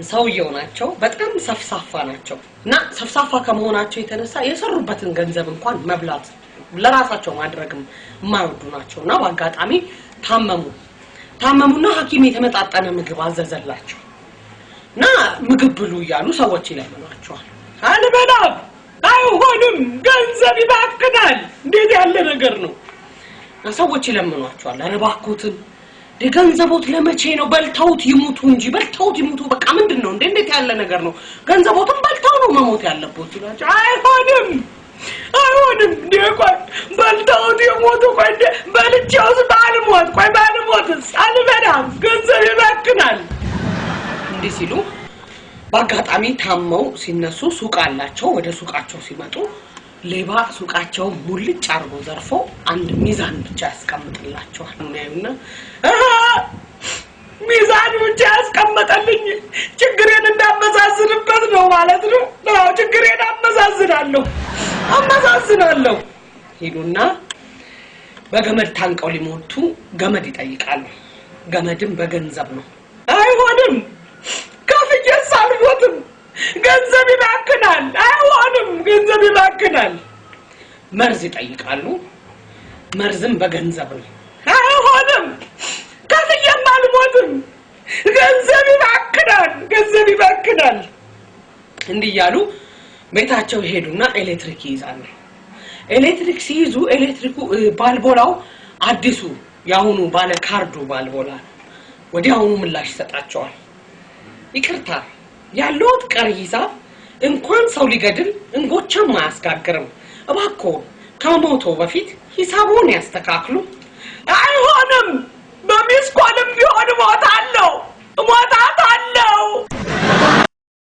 ሰውየው ናቸው በጣም ሰፍሳፋ ናቸው እና ሰፍሳፋ ከመሆናቸው የተነሳ የሰሩበትን ገንዘብ እንኳን መብላት ለራሳቸው ማድረግም ማይወዱ ናቸውና በአጋጣሚ ታመሙና ሐኪም የተመጣጣነ ምግብ አዘዘላቸው እና ምግብ ብሉ ያሉ ሰዎች ይለምናቸዋል አልበላም አይሆንም ገንዘብ ይባክናል እንዴት ያለ ነገር ነው ሰዎች ይለምናቸዋል አረባኩትን ገንዘቦት ለመቼ ነው በልታውት ይሙቱ እንጂ በልታውት ይሙቱ በቃ ምንድነው እንዴት ያለ ነገር ነው ገንዘቦትን በልታው ነው መሞት ያለበት ይላል አይሆንም ደቆይ በልታውት ይሙቱ ቆይ በልቻውስ ባልሞት አልበላም ገንዘብ ይባክናል እንዴ ሲሉ በአጋጣሚ ታመው ሲነሱ ሱቅ አላቸው ወደ ሱቃቸው ሲመጡ ሌባ ሱቃቸው ሙልጭ አርጎ ዘርፎ አንድ ሚዛን ብቻ ያስቀምጥላቸዋል ነውና ሚዛን ብቻ ያስቀምጣልኝ ችግሬን እንዳመዛዝንበት ነው ማለት ነው ችግሬን አመዛዝናለሁ ሄዱና በገመድ ታንቀው ሊሞቱ ገመድ ይጠይቃሉ ገመድም በገንዘብ ነው አይሆንም ከፍዬስ አልሞትም ገንዘብ ይባክናል አይሆንም ገንዘብ ይባክናል መርዝ ይጠይቃሉ መርዝም በገንዘብ ነው አይሆንም ከፍዬም አልሞትም ገንዘብ ይባክናል እንዲያሉ ቤታቸው ሄዱና ኤሌክትሪክ ይይዛሉ ኤሌክትሪክ ሲይዙ ኤሌክትሪኩ ባልቦላው አዲሱ ያሁኑ ባለ ካርዱ ባልቦላ ወዲያውኑ ምላሽ ይሰጣቸዋል ይቅርታ ያለውት ቀሪ ሂሳብ እንኳን ሰው ሊገድል እንጎቻም ማያስጋግርም እባክዎ ከሞቶ በፊት ሂሳቡን ያስተካክሉ አይሆንም በሚስኮልም ቢሆን ሞት